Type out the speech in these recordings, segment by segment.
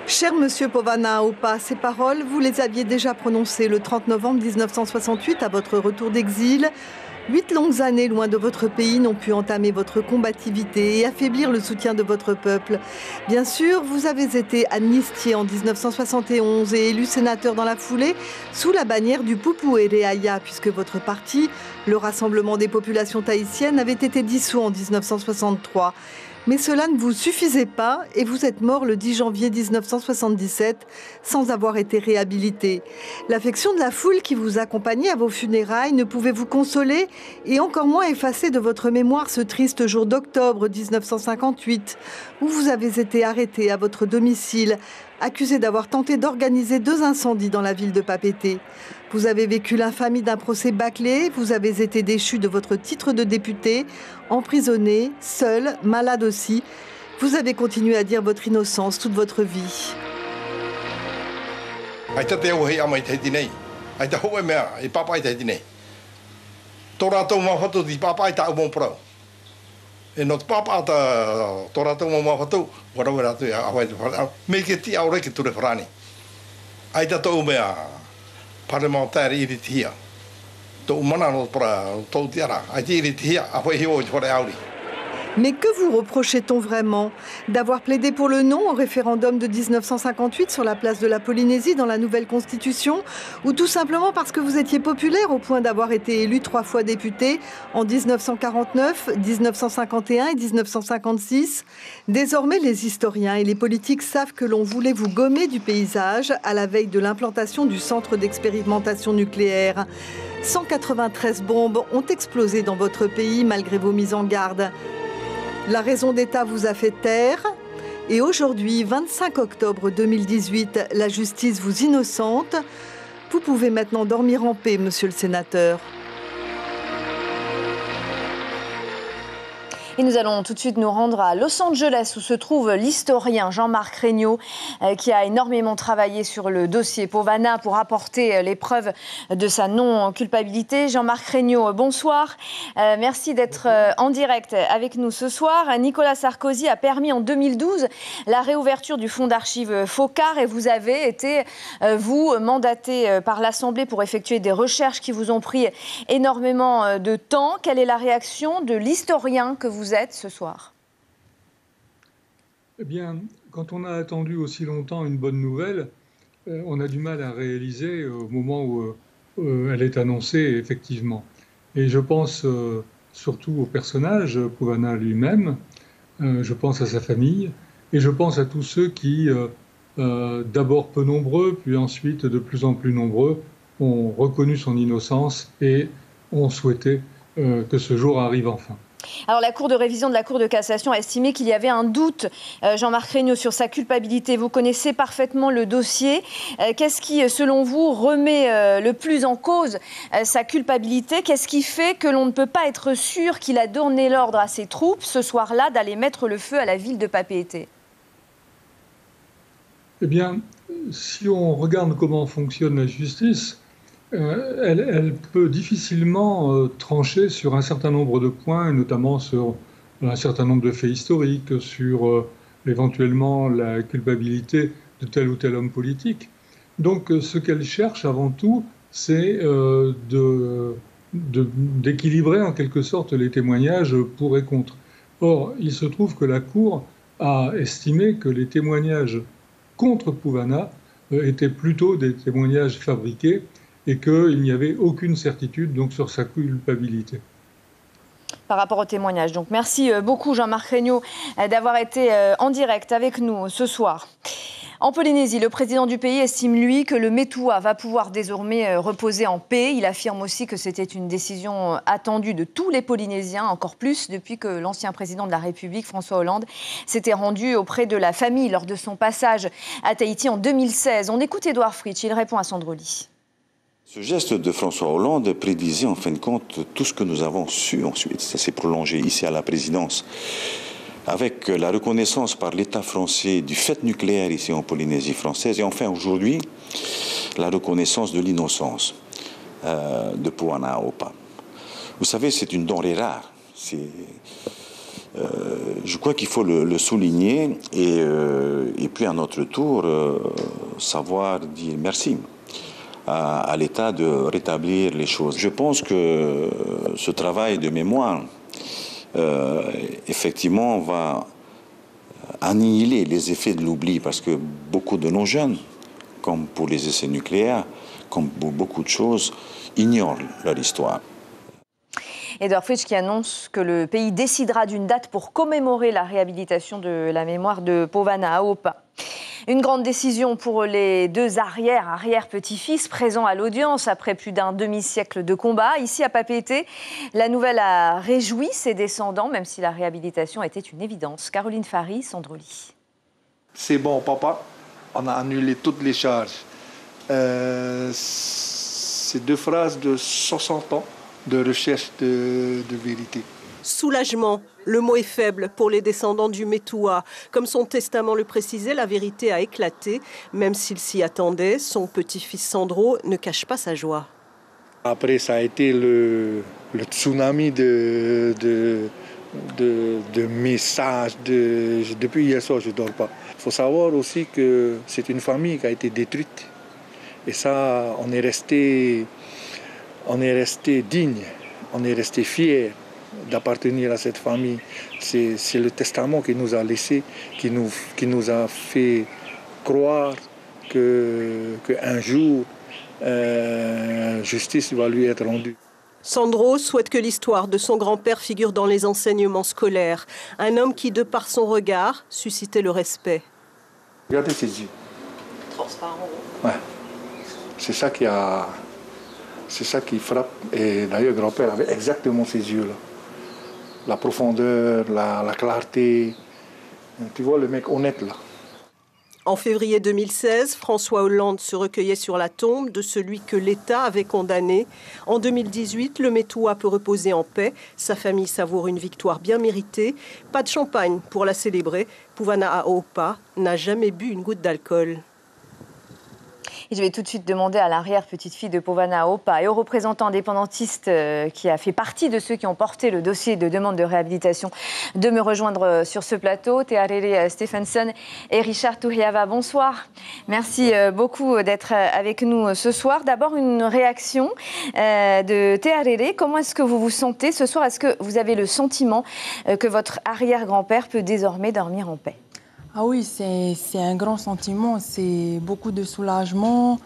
Cher Monsieur Povana-Aupa, ces paroles, vous les aviez déjà prononcées le 30 novembre 1968 à votre retour d'exil. 8 longues années loin de votre pays n'ont pu entamer votre combativité et affaiblir le soutien de votre peuple. Bien sûr, vous avez été amnistié en 1971 et élu sénateur dans la foulée sous la bannière du Pupuereaya, puisque votre parti, le Rassemblement des populations tahitiennes, avait été dissous en 1963. Mais cela ne vous suffisait pas et vous êtes mort le 10 janvier 1977 sans avoir été réhabilité. L'affection de la foule qui vous accompagnait à vos funérailles ne pouvait vous consoler et encore moins effacer de votre mémoire ce triste jour d'octobre 1958 où vous avez été arrêté à votre domicile, accusé d'avoir tenté d'organiser 2 incendies dans la ville de Papeete. Vous avez vécu l'infamie d'un procès bâclé, vous avez été déchu de votre titre de député, emprisonné, seul, malade aussi. Vous avez continué à dire votre innocence toute votre vie. Parlementaire iritia. To mana no para to tiara. Ai iritia afa hiwo fora auri. Mais que vous reprochait-on vraiment? D'avoir plaidé pour le non au référendum de 1958 sur la place de la Polynésie dans la nouvelle constitution? Ou tout simplement parce que vous étiez populaire au point d'avoir été élu 3 fois député en 1949, 1951 et 1956? Désormais, les historiens et les politiques savent que l'on voulait vous gommer du paysage à la veille de l'implantation du centre d'expérimentation nucléaire. 193 bombes ont explosé dans votre pays malgré vos mises en garde. La raison d'État vous a fait taire et aujourd'hui, 25 octobre 2018, la justice vous innocente. Vous pouvez maintenant dormir en paix, monsieur le sénateur. Et nous allons tout de suite nous rendre à Los Angeles où se trouve l'historien Jean-Marc Regnault qui a énormément travaillé sur le dossier Povana pour apporter les preuves de sa non-culpabilité. Jean-Marc Regnault, bonsoir. Merci d'être en direct avec nous ce soir. Nicolas Sarkozy a permis en 2012 la réouverture du fonds d'archives Focard et vous avez été, vous, mandaté par l'Assemblée pour effectuer des recherches qui vous ont pris énormément de temps. Quelle est la réaction de l'historien que vous êtes ce soir? Eh bien, quand on a attendu aussi longtemps une bonne nouvelle, on a du mal à réaliser au moment où elle est annoncée, effectivement. Et je pense surtout au personnage, Povana lui-même, je pense à sa famille, et je pense à tous ceux qui, d'abord peu nombreux, puis ensuite de plus en plus nombreux, ont reconnu son innocence et ont souhaité que ce jour arrive enfin. Alors la Cour de révision de la Cour de cassation a estimé qu'il y avait un doute, Jean-Marc Regnault, sur sa culpabilité. Vous connaissez parfaitement le dossier. Qu'est-ce qui, selon vous, remet le plus en cause sa culpabilité? Qu'est-ce qui fait que l'on ne peut pas être sûr qu'il a donné l'ordre à ses troupes ce soir-là d'aller mettre le feu à la ville de Papeete? Eh bien, si on regarde comment fonctionne la justice, elle peut difficilement trancher sur un certain nombre de points, notamment sur un certain nombre de faits historiques, sur éventuellement la culpabilité de tel ou tel homme politique. Donc ce qu'elle cherche avant tout, c'est d'équilibrer en quelque sorte les témoignages pour et contre. Or, il se trouve que la Cour a estimé que les témoignages contre Povana étaient plutôt des témoignages fabriqués, et qu'il n'y avait aucune certitude donc, sur sa culpabilité. Par rapport au témoignage. Donc merci beaucoup Jean-Marc Regnault d'avoir été en direct avec nous ce soir. En Polynésie, le président du pays estime, lui, que le Metua va pouvoir désormais reposer en paix. Il affirme aussi que c'était une décision attendue de tous les Polynésiens, encore plus depuis que l'ancien président de la République, François Hollande, s'était rendu auprès de la famille lors de son passage à Tahiti en 2016. On écoute Édouard Fritsch, il répond à Sandro Ly. Ce geste de François Hollande prédisait en fin de compte tout ce que nous avons su ensuite. Ça s'est prolongé ici à la présidence. avec la reconnaissance par l'État français du fait nucléaire ici en Polynésie française, et enfin aujourd'hui, la reconnaissance de l'innocence de Pouana Aopa. Vous savez, c'est une denrée rare. Je crois qu'il faut le souligner et puis à notre tour savoir dire merci à l'État de rétablir les choses. Je pense que ce travail de mémoire effectivement va annihiler les effets de l'oubli, parce que beaucoup de nos jeunes, comme pour les essais nucléaires, comme pour beaucoup de choses, ignorent leur histoire. Edouard Fritsch qui annonce que le pays décidera d'une date pour commémorer la réhabilitation de la mémoire de Pouana Aopa. Une grande décision pour les deux arrière-petits-fils présents à l'audience après plus d'un demi-siècle de combat. Ici à Papeete, la nouvelle a réjoui ses descendants, même si la réhabilitation était une évidence. Caroline Fary, Sandroli. C'est bon, papa, on a annulé toutes les charges. C'est deux phrases de 60 ans de recherche de vérité. Soulagement, le mot est faible pour les descendants du Metua. Comme son testament le précisait, la vérité a éclaté. Même s'il s'y attendait, son petit-fils Sandro ne cache pas sa joie. Après, ça a été le tsunami de messages. Depuis hier soir, je ne dors pas. Il faut savoir aussi que c'est une famille qui a été détruite. Et ça, on est resté digne, on est resté fiers d'appartenir à cette famille. C'est le testament qu'il nous a laissé, qui nous a fait croire qu'un jour, justice va lui être rendue. Sandro souhaite que l'histoire de son grand-père figure dans les enseignements scolaires. Un homme qui, de par son regard, suscitait le respect. Regardez ses yeux. Transparent. Ouais. C'est ça qui frappe. Et d'ailleurs, grand-père avait exactement ces yeux-là. La profondeur, la clarté. Tu vois le mec honnête là. En février 2016, François Hollande se recueillait sur la tombe de celui que l'État avait condamné. En 2018, le Metua peut reposer en paix. Sa famille savoure une victoire bien méritée. Pas de champagne pour la célébrer. Pouana Aopa n'a jamais bu une goutte d'alcool. Et je vais tout de suite demander à l'arrière-petite-fille de Pouana Aopa et au représentant indépendantiste qui a fait partie de ceux qui ont porté le dossier de demande de réhabilitation de me rejoindre sur ce plateau. Te Arere Stephenson et Richard Turiava, bonsoir. Merci beaucoup d'être avec nous ce soir. D'abord, une réaction de Te Arere. Comment est-ce que vous vous sentez ce soir? Est-ce que vous avez le sentiment que votre arrière-grand-père peut désormais dormir en paix? Ah oui, c'est un grand sentiment, c'est beaucoup de soulagement,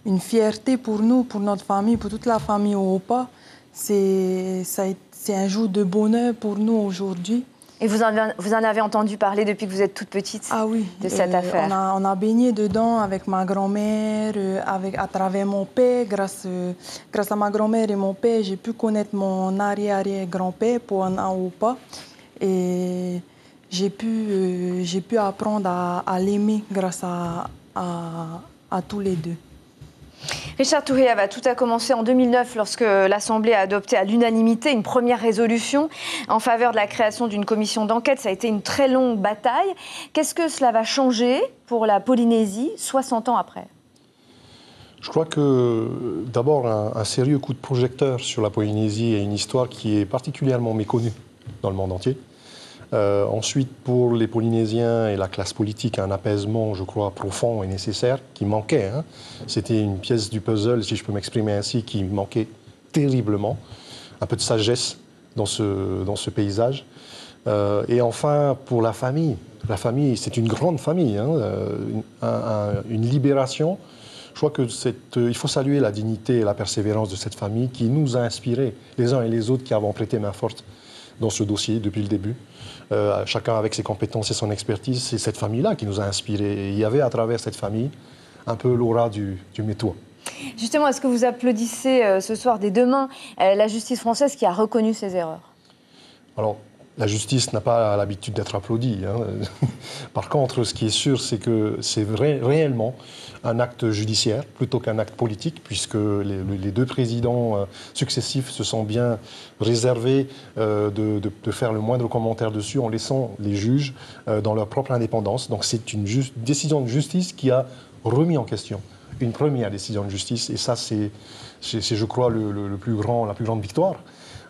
une fierté pour nous, pour notre famille, pour toute la famille Aopa. C'est un jour de bonheur pour nous aujourd'hui. Et vous en avez entendu parler depuis que vous êtes toute petite? Ah oui, de cette affaire. On a baigné dedans avec ma grand-mère, à travers mon père. Grâce à ma grand-mère et mon père, j'ai pu connaître mon arrière-grand-père, Pouana Aopa. Et j'ai pu apprendre à l'aimer grâce à tous les deux. Richard Turiava, tout a commencé en 2009 lorsque l'Assemblée a adopté à l'unanimité une première résolution en faveur de la création d'une commission d'enquête. Ça a été une très longue bataille. Qu'est-ce que cela va changer pour la Polynésie 60 ans après? Je crois que d'abord un sérieux coup de projecteur sur la Polynésie et une histoire qui est particulièrement méconnue dans le monde entier. Ensuite, pour les Polynésiens et la classe politique, un apaisement, je crois, profond et nécessaire qui manquait. C'était une pièce du puzzle, si je peux m'exprimer ainsi, qui manquait terriblement. Un peu de sagesse dans ce paysage. Et enfin, pour la famille, c'est une grande famille, une libération. Je crois qu'il faut saluer la dignité et la persévérance de cette famille qui nous a inspirés, les uns et les autres, qui avons prêté main forte dans ce dossier depuis le début. Chacun avec ses compétences et son expertise, c'est cette famille-là qui nous a inspirés. Et il y avait à travers cette famille un peu l'aura du Metua. Justement, est-ce que vous applaudissez ce soir des deux mains la justice française qui a reconnu ses erreurs? Alors, La justice n'a pas l'habitude d'être applaudie. Par contre, ce qui est sûr, c'est que c'est réellement un acte judiciaire plutôt qu'un acte politique, puisque les deux présidents successifs se sont bien réservés de faire le moindre commentaire dessus en laissant les juges dans leur propre indépendance. Donc c'est une décision de justice qui a remis en question une première décision de justice. Et ça, c'est je crois, la plus grande victoire.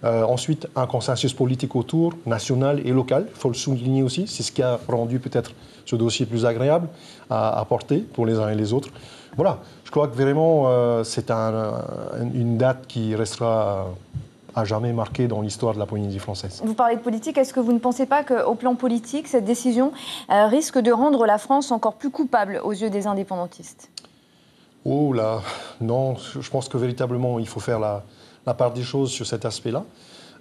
Ensuite, un consensus politique autour, national et local, il faut le souligner aussi. C'est ce qui a rendu peut-être ce dossier plus agréable à porter pour les uns et les autres. Voilà, je crois que vraiment, c'est une date qui restera à jamais marquée dans l'histoire de la Polynésie française. Vous parlez de politique, est-ce que vous ne pensez pas qu'au plan politique, cette décision risque de rendre la France encore plus coupable aux yeux des indépendantistes? Oh là, non, je pense que véritablement, il faut faire la part des choses sur cet aspect-là.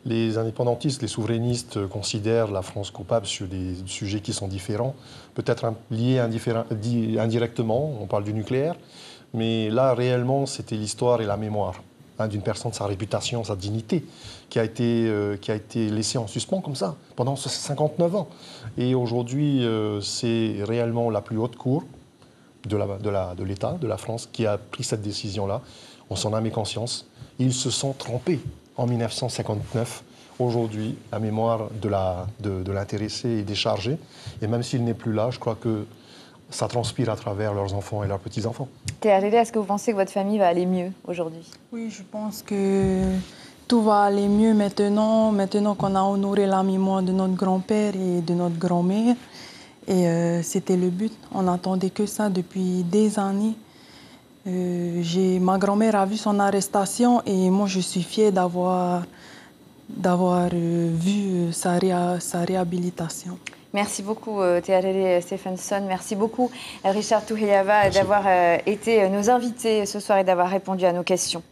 Les indépendantistes, les souverainistes considèrent la France coupable sur des sujets qui sont différents, peut-être liés indirectement, on parle du nucléaire, mais là, réellement, c'était l'histoire et la mémoire d'une personne, sa réputation, sa dignité, qui a été laissée en suspens comme ça, pendant 59 ans. Et aujourd'hui, c'est réellement la plus haute cour de l'État, de la France, qui a pris cette décision-là. On s'en a mis conscience. Ils se sont trompés en 1959. Aujourd'hui, la mémoire de l'intéressé est déchargée. Et même s'il n'est plus là, je crois que ça transpire à travers leurs enfants et leurs petits-enfants. Théa, est-ce que vous pensez que votre famille va aller mieux aujourd'hui? Oui, je pense que tout va aller mieux maintenant qu'on a honoré la mémoire de notre grand-père et de notre grand-mère. Et c'était le but. On n'attendait que ça depuis des années. Ma grand-mère a vu son arrestation et moi je suis fière d'avoir vu sa réhabilitation. Merci beaucoup Théa Stephenson, merci beaucoup Richard Touhiava d'avoir été nos invités ce soir et d'avoir répondu à nos questions.